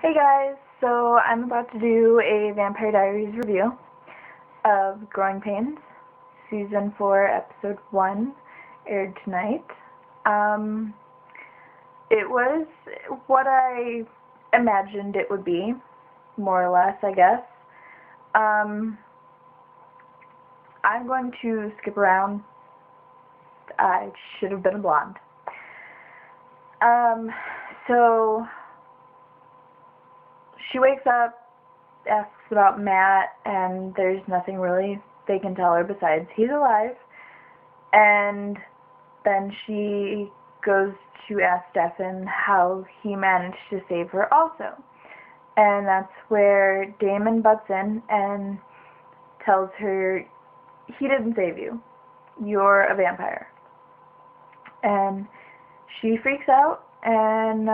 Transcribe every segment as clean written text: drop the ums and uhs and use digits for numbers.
Hey guys, so I'm about to do a Vampire Diaries review of Growing Pains. Season 4, Episode 1 aired tonight. It was what I imagined it would be, more or less, I guess. I'm going to skip around. I should have been a blonde. So she wakes up, asks about Matt, and there's nothing really they can tell her besides he's alive. And then she goes to ask Stefan how he managed to save her also. And that's where Damon butts in and tells her, he didn't save you. You're a vampire. And she freaks out, and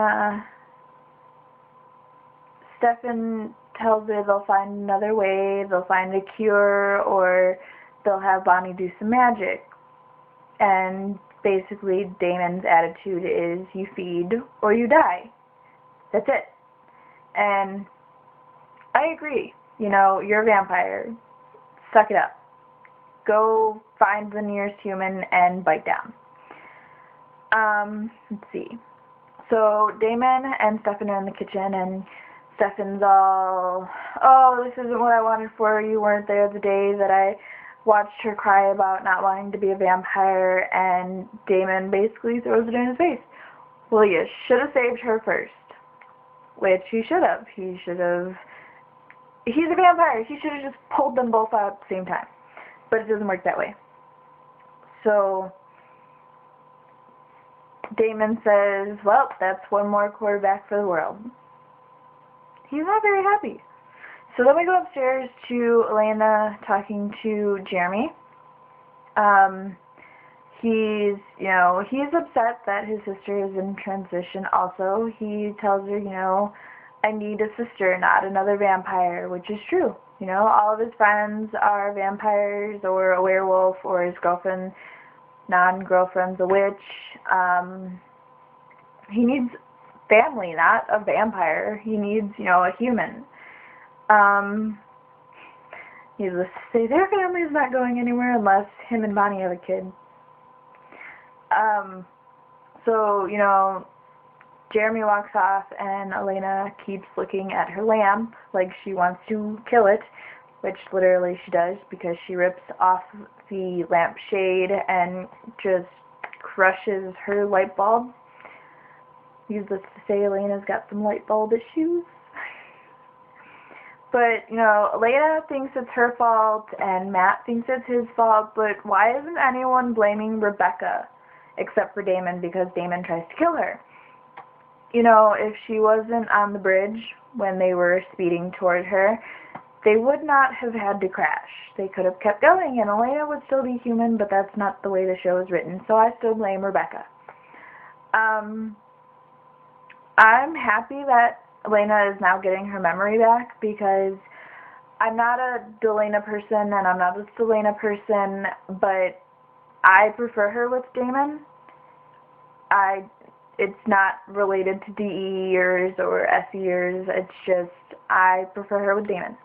Stefan tells her they'll find another way, they'll find a cure, or they'll have Bonnie do some magic. And basically Damon's attitude is you feed or you die. That's it. And I agree. You know, you're a vampire. Suck it up. Go find the nearest human and bite down. Let's see. So Damon and Stefan are in the kitchen, and Stefan's all, oh, this isn't what I wanted for her. You weren't there the day that I watched her cry about not wanting to be a vampire, and Damon basically throws it in his face. Well, you should have saved her first. Which he should have. He's a vampire. He should have just pulled them both out at the same time. But it doesn't work that way. So Damon says, well, that's one more quarterback for the world. He's not very happy. So then we go upstairs to Elena talking to Jeremy. He's upset that his sister is in transition also. He tells her, I need a sister, not another vampire, which is true. All of his friends are vampires or a werewolf, or his girlfriend, non-girlfriend's a witch. He needs family, not a vampire. He needs, a human. Needless to say, their family's not going anywhere unless him and Bonnie have a kid. So, Jeremy walks off, and Elena keeps looking at her lamp like she wants to kill it, which literally she does, because she rips off the lampshade and just crushes her light bulb. Needless to say, Elena's got some light bulb issues. But, Elena thinks it's her fault, and Matt thinks it's his fault, but why isn't anyone blaming Rebecca, except for Damon, because Damon tries to kill her? If she wasn't on the bridge when they were speeding toward her, they would not have had to crash. They could have kept going, and Elena would still be human, but that's not the way the show is written, so I still blame Rebecca. I'm happy that Elena is now getting her memory back, because I'm not a Delena person, and I'm not a Selena person, but I prefer her with Damon. It's not related to DE years or SE years. It's just, I prefer her with Damon.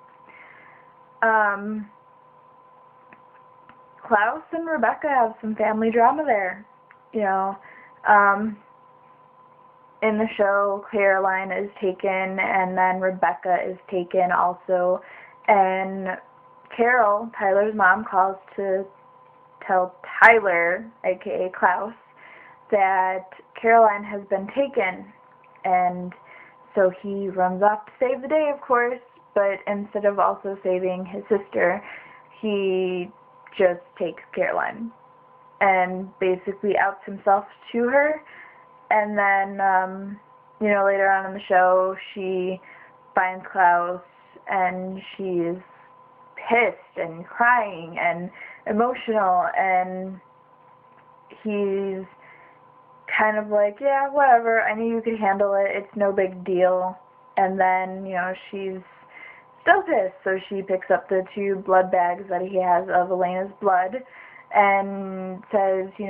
Klaus and Rebecca have some family drama there. In the show, Caroline is taken, and then Rebecca is taken also. And Carol, Tyler's mom, calls to tell Tyler, aka Klaus, that Caroline has been taken, and so he runs off to save the day, of course, but instead of also saving his sister, he just takes Caroline and basically outs himself to her. And then, later on in the show, she finds Klaus, and she's pissed and crying and emotional, and he's kind of like, yeah, whatever, I knew you could handle it, it's no big deal. And then, she's still pissed, so she picks up the 2 blood bags that he has of Elena's blood, and says, you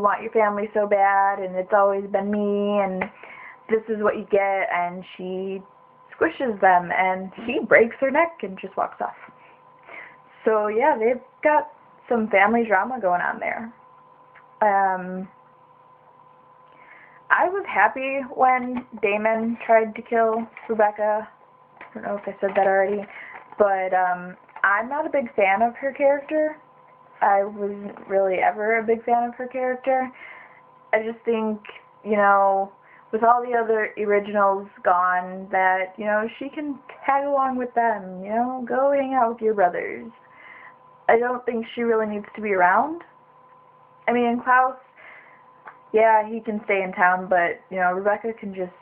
want your family so bad, and it's always been me, and this is what you get. And she's squishes them, and he breaks her neck and just walks off. So yeah, they've got some family drama going on there. I was happy when Damon tried to kill Rebecca. I don't know if I said that already, but I'm not a big fan of her character. I wasn't really ever a big fan of her character. I just think, with all the other originals gone, that, she can tag along with them, go hang out with your brothers. I don't think she really needs to be around. I mean, Klaus, yeah, he can stay in town, but, Rebecca can just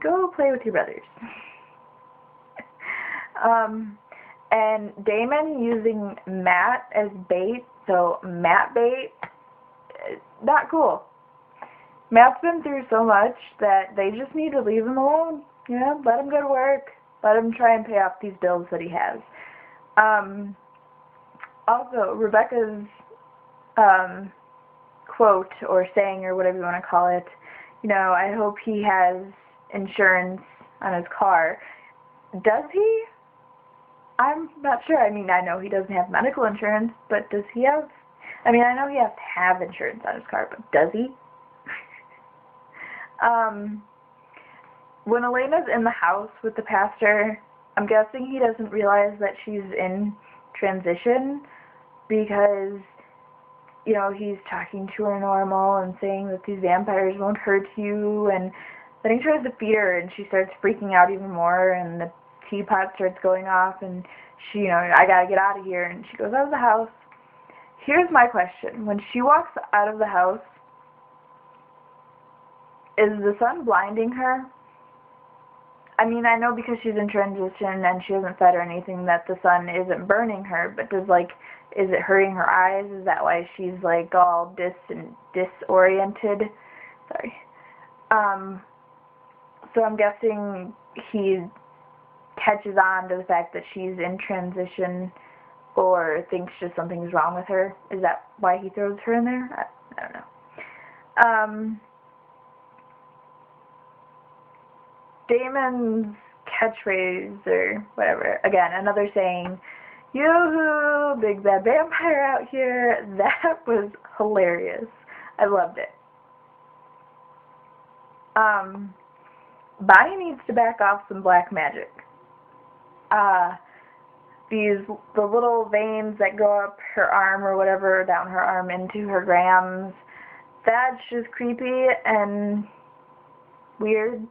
go play with your brothers. And Damon using Matt as bait, so Matt bait, not cool. Matt's been through so much that they just need to leave him alone. Let him go to work. Let him try and pay off these bills that he has. Also, Rebecca's quote or saying or whatever you want to call it, I hope he has insurance on his car. Does he? I'm not sure. I mean, I know he doesn't have medical insurance, but does he have? I mean, I know he has to have insurance on his car, but does he? When Elena's in the house with the pastor, I'm guessing he doesn't realize that she's in transition because, he's talking to her normal and saying that these vampires won't hurt you, and then he tries to feed her and she starts freaking out even more, and the teapot starts going off, and she, I gotta get out of here, and she goes out of the house. Here's my question. When she walks out of the house, is the sun blinding her? I mean, I know because she's in transition and she hasn't fed or anything that the sun isn't burning her, but is it hurting her eyes? Is that why she's, all disoriented? Sorry. So I'm guessing he catches on to the fact that she's in transition or thinks just something's wrong with her. Is that why he throws her in there? I don't know. Damon's catchphrase or whatever, again, another saying, yoo-hoo, big bad vampire out here, that was hilarious. I loved it. Bonnie needs to back off some black magic. The little veins that go up her arm or whatever, down her arm into her grams, that's just creepy and weird.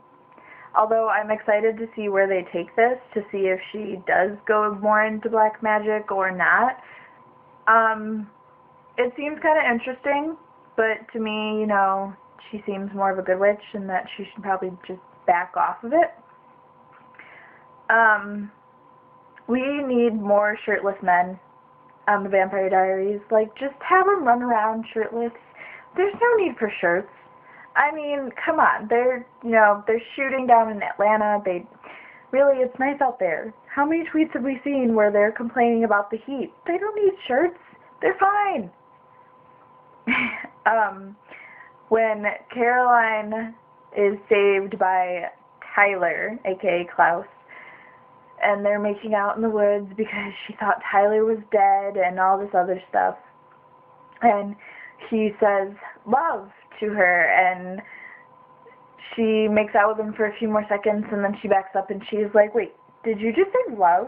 Although I'm excited to see where they take this, to see if she does go more into black magic or not. It seems kind of interesting, but to me, she seems more of a good witch and that she should probably just back off of it. We need more shirtless men on the Vampire Diaries. Just have them run around shirtless. There's no need for shirts. I mean, come on. They're shooting down in Atlanta. Really, it's nice out there. How many tweets have we seen where they're complaining about the heat? They don't need shirts. They're fine. When Caroline is saved by Tyler, aka Klaus, and they're making out in the woods because she thought Tyler was dead and all this other stuff, and he says love to her, and she makes out with him for a few more seconds, and then she backs up and she's like, wait, did you just say love?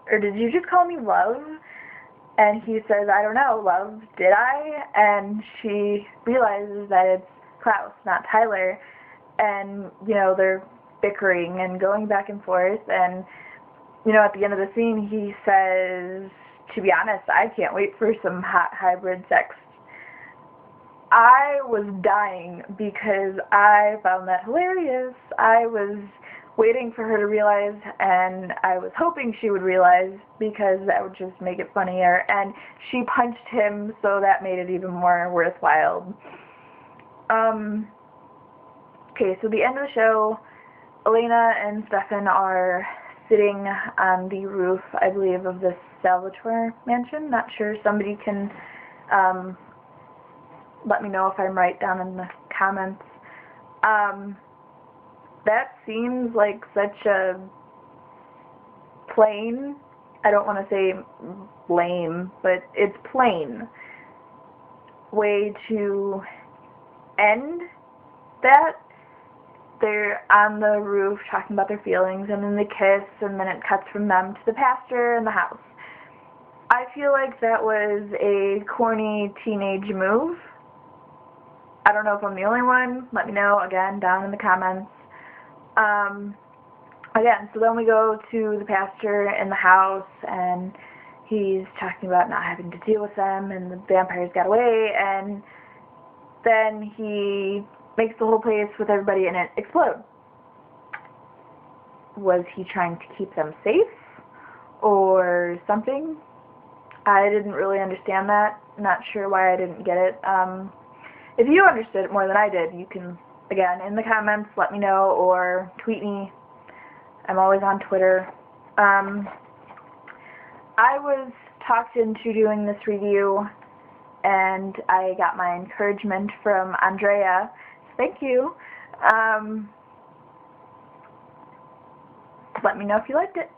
Or did you just call me love? And he says, I don't know, love, did I? And she realizes that it's Klaus, not Tyler, and, they're bickering and going back and forth, and, at the end of the scene, he says, to be honest, I can't wait for some hot hybrid sex. I was dying because I found that hilarious. I was waiting for her to realize, and I was hoping she would realize because that would just make it funnier. And she punched him, so that made it even more worthwhile. Okay, so the end of the show, Elena and Stefan are sitting on the roof, I believe, of the Salvatore mansion. Not sure. Somebody can let me know if I'm right down in the comments. that seems like such a plain, I don't want to say lame, but it's plain way to end that. They're on the roof talking about their feelings, and then they kiss, and then it cuts from them to the pasture and the house. I feel like that was a corny teenage move. I don't know if I'm the only one. Let me know, again, down in the comments. Again, so then we go to the pastor in the house, and he's talking about not having to deal with them, and the vampires got away, and then he makes the whole place with everybody in it explode. Was he trying to keep them safe or something? I didn't really understand that. Not sure why I didn't get it. If you understood it more than I did, you can, again, in the comments, let me know, or tweet me. I'm always on Twitter. I was talked into doing this review, and I got my encouragement from Andrea. Thank you. Let me know if you liked it.